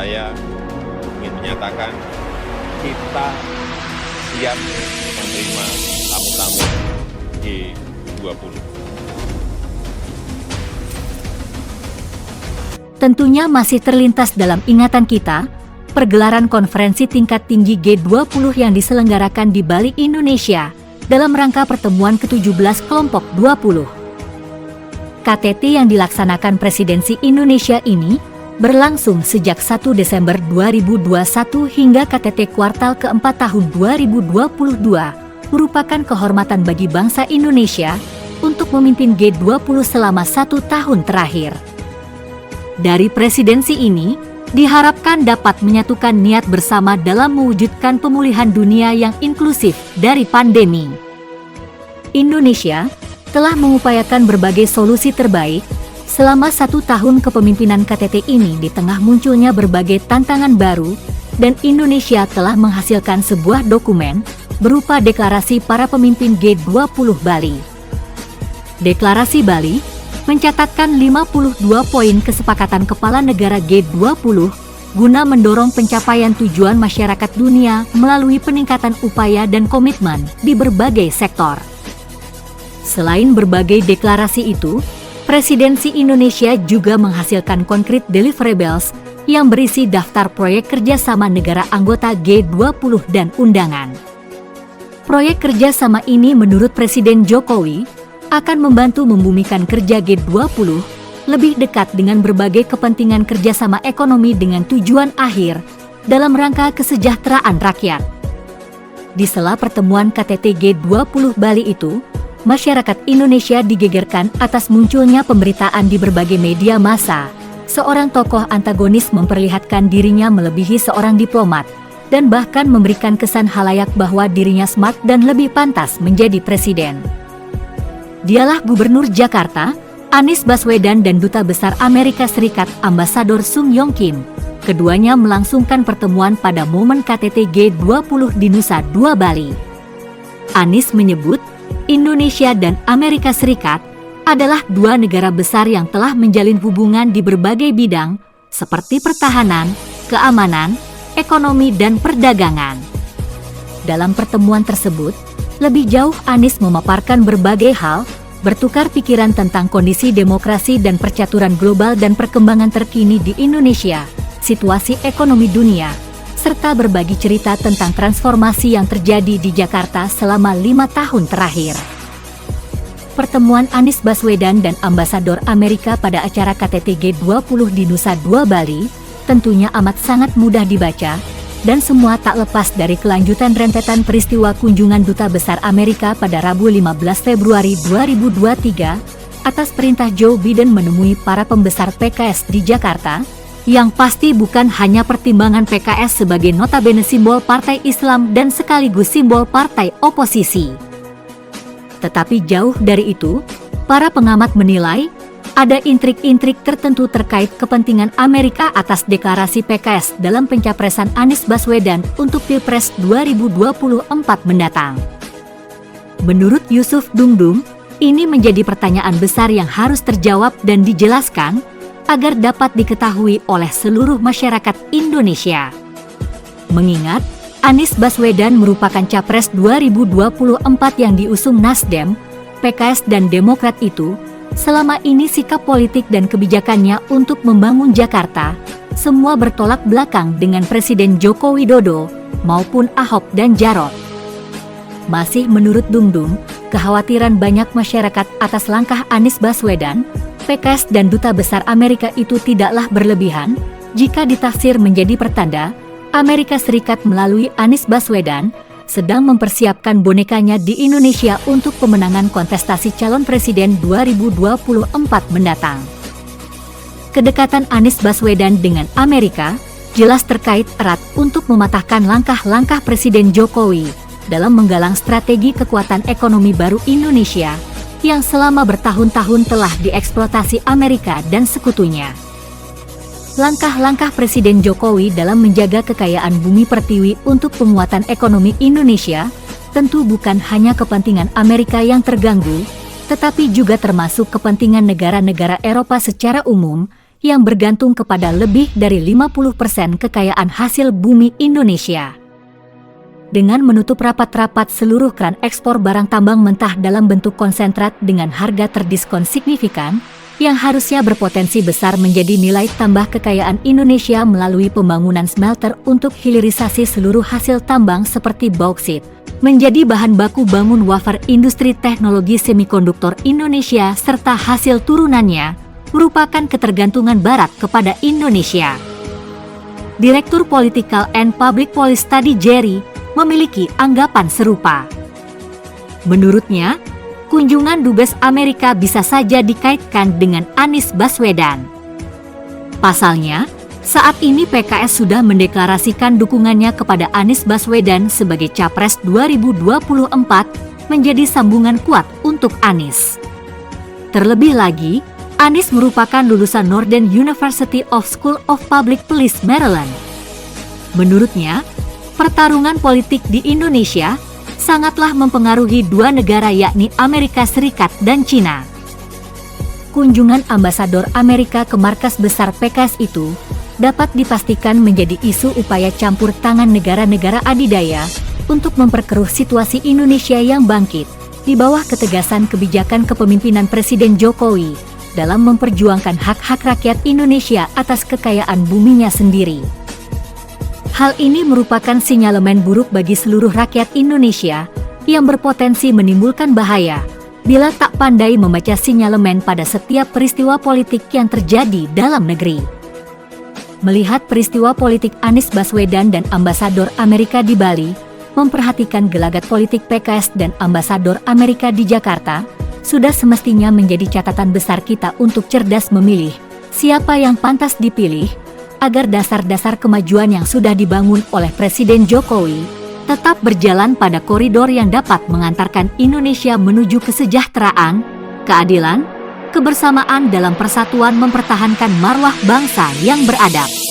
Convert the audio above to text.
saya ingin menyatakan kita siap menerima tamu-tamu G20. Tentunya masih terlintas dalam ingatan kita pergelaran konferensi tingkat tinggi G20 yang diselenggarakan di Bali, Indonesia dalam rangka pertemuan ke-17 kelompok 20. KTT yang dilaksanakan presidensi Indonesia ini berlangsung sejak 1 Desember 2021 hingga KTT kuartal keempat tahun 2022 merupakan kehormatan bagi bangsa Indonesia untuk memimpin G20 selama 1 tahun terakhir. Dari presidensi ini, diharapkan dapat menyatukan niat bersama dalam mewujudkan pemulihan dunia yang inklusif dari pandemi. Indonesia telah mengupayakan berbagai solusi terbaik selama 1 tahun kepemimpinan KTT ini di tengah munculnya berbagai tantangan baru, dan Indonesia telah menghasilkan sebuah dokumen berupa deklarasi para pemimpin G20 Bali. Deklarasi Bali mencatatkan 52 poin kesepakatan kepala negara G20 guna mendorong pencapaian tujuan masyarakat dunia melalui peningkatan upaya dan komitmen di berbagai sektor. Selain berbagai deklarasi itu, Presidensi Indonesia juga menghasilkan konkret deliverables yang berisi daftar proyek kerjasama negara anggota G20 dan undangan. Proyek kerjasama ini menurut Presiden Jokowi akan membantu membumikan kerja G20 lebih dekat dengan berbagai kepentingan kerjasama ekonomi dengan tujuan akhir dalam rangka kesejahteraan rakyat. Di sela pertemuan KTT G20 Bali itu, masyarakat Indonesia digegerkan atas munculnya pemberitaan di berbagai media massa. Seorang tokoh antagonis memperlihatkan dirinya melebihi seorang diplomat dan bahkan memberikan kesan halayak bahwa dirinya smart dan lebih pantas menjadi presiden. Dialah Gubernur Jakarta, Anies Baswedan, dan Duta Besar Amerika Serikat Ambasador Sung Yong Kim. Keduanya melangsungkan pertemuan pada momen KTT G20 di Nusa Dua Bali. Anies menyebut Indonesia dan Amerika Serikat adalah dua negara besar yang telah menjalin hubungan di berbagai bidang seperti pertahanan, keamanan, ekonomi, dan perdagangan. Dalam pertemuan tersebut, lebih jauh Anies memaparkan berbagai hal, bertukar pikiran tentang kondisi demokrasi dan percaturan global dan perkembangan terkini di Indonesia, situasi ekonomi dunia, serta berbagi cerita tentang transformasi yang terjadi di Jakarta selama 5 tahun terakhir. Pertemuan Anies Baswedan dan Ambasador Amerika pada acara KTT G20 di Nusa Dua Bali tentunya amat sangat mudah dibaca, dan semua tak lepas dari kelanjutan rentetan peristiwa kunjungan Duta Besar Amerika pada Rabu 15 Februari 2023 atas perintah Joe Biden menemui para pembesar PKS di Jakarta, yang pasti bukan hanya pertimbangan PKS sebagai notabene simbol partai Islam dan sekaligus simbol partai oposisi. Tetapi jauh dari itu, para pengamat menilai ada intrik-intrik tertentu terkait kepentingan Amerika atas deklarasi PKS dalam pencapresan Anies Baswedan untuk Pilpres 2024 mendatang. Menurut Yusuf Dumdum, ini menjadi pertanyaan besar yang harus terjawab dan dijelaskan agar dapat diketahui oleh seluruh masyarakat Indonesia. Mengingat Anies Baswedan merupakan Capres 2024 yang diusung Nasdem, PKS, dan Demokrat itu, selama ini sikap politik dan kebijakannya untuk membangun Jakarta semua bertolak belakang dengan Presiden Joko Widodo maupun Ahok dan Jarot. Masih menurut Dumdum, kekhawatiran banyak masyarakat atas langkah Anies Baswedan, PKS, dan Duta Besar Amerika itu tidaklah berlebihan jika ditafsir menjadi pertanda Amerika Serikat melalui Anies Baswedan sedang mempersiapkan bonekanya di Indonesia untuk pemenangan kontestasi calon presiden 2024 mendatang. Kedekatan Anies Baswedan dengan Amerika jelas terkait erat untuk mematahkan langkah-langkah Presiden Jokowi dalam menggalang strategi kekuatan ekonomi baru Indonesia yang selama bertahun-tahun telah dieksploitasi Amerika dan sekutunya. Langkah-langkah Presiden Jokowi dalam menjaga kekayaan bumi pertiwi untuk penguatan ekonomi Indonesia tentu bukan hanya kepentingan Amerika yang terganggu, tetapi juga termasuk kepentingan negara-negara Eropa secara umum yang bergantung kepada lebih dari 50% kekayaan hasil bumi Indonesia. Dengan menutup rapat-rapat seluruh keran ekspor barang tambang mentah dalam bentuk konsentrat dengan harga terdiskon signifikan, yang harusnya berpotensi besar menjadi nilai tambah kekayaan Indonesia melalui pembangunan smelter untuk hilirisasi seluruh hasil tambang seperti bauksit, menjadi bahan baku bangun wafer industri teknologi semikonduktor Indonesia serta hasil turunannya, merupakan ketergantungan Barat kepada Indonesia. Direktur Political and Public Policy Study Jerry memiliki anggapan serupa. Menurutnya, kunjungan Dubes Amerika bisa saja dikaitkan dengan Anies Baswedan. Pasalnya, saat ini PKS sudah mendeklarasikan dukungannya kepada Anies Baswedan sebagai Capres 2024 menjadi sambungan kuat untuk Anies. Terlebih lagi, Anies merupakan lulusan Northern University of School of Public Policy Maryland. Menurutnya, pertarungan politik di Indonesia sangatlah mempengaruhi dua negara yakni Amerika Serikat dan Cina. Kunjungan ambasador Amerika ke markas besar PKS itu dapat dipastikan menjadi isu upaya campur tangan negara-negara adidaya untuk memperkeruh situasi Indonesia yang bangkit di bawah ketegasan kebijakan kepemimpinan Presiden Jokowi dalam memperjuangkan hak-hak rakyat Indonesia atas kekayaan buminya sendiri. Hal ini merupakan sinyalemen buruk bagi seluruh rakyat Indonesia yang berpotensi menimbulkan bahaya bila tak pandai membaca sinyalemen pada setiap peristiwa politik yang terjadi dalam negeri. Melihat peristiwa politik Anies Baswedan dan ambasador Amerika di Bali, memperhatikan gelagat politik PKS dan ambasador Amerika di Jakarta, sudah semestinya menjadi catatan besar kita untuk cerdas memilih siapa yang pantas dipilih agar dasar-dasar kemajuan yang sudah dibangun oleh Presiden Jokowi tetap berjalan pada koridor yang dapat mengantarkan Indonesia menuju kesejahteraan, keadilan, kebersamaan dalam persatuan mempertahankan marwah bangsa yang beradab.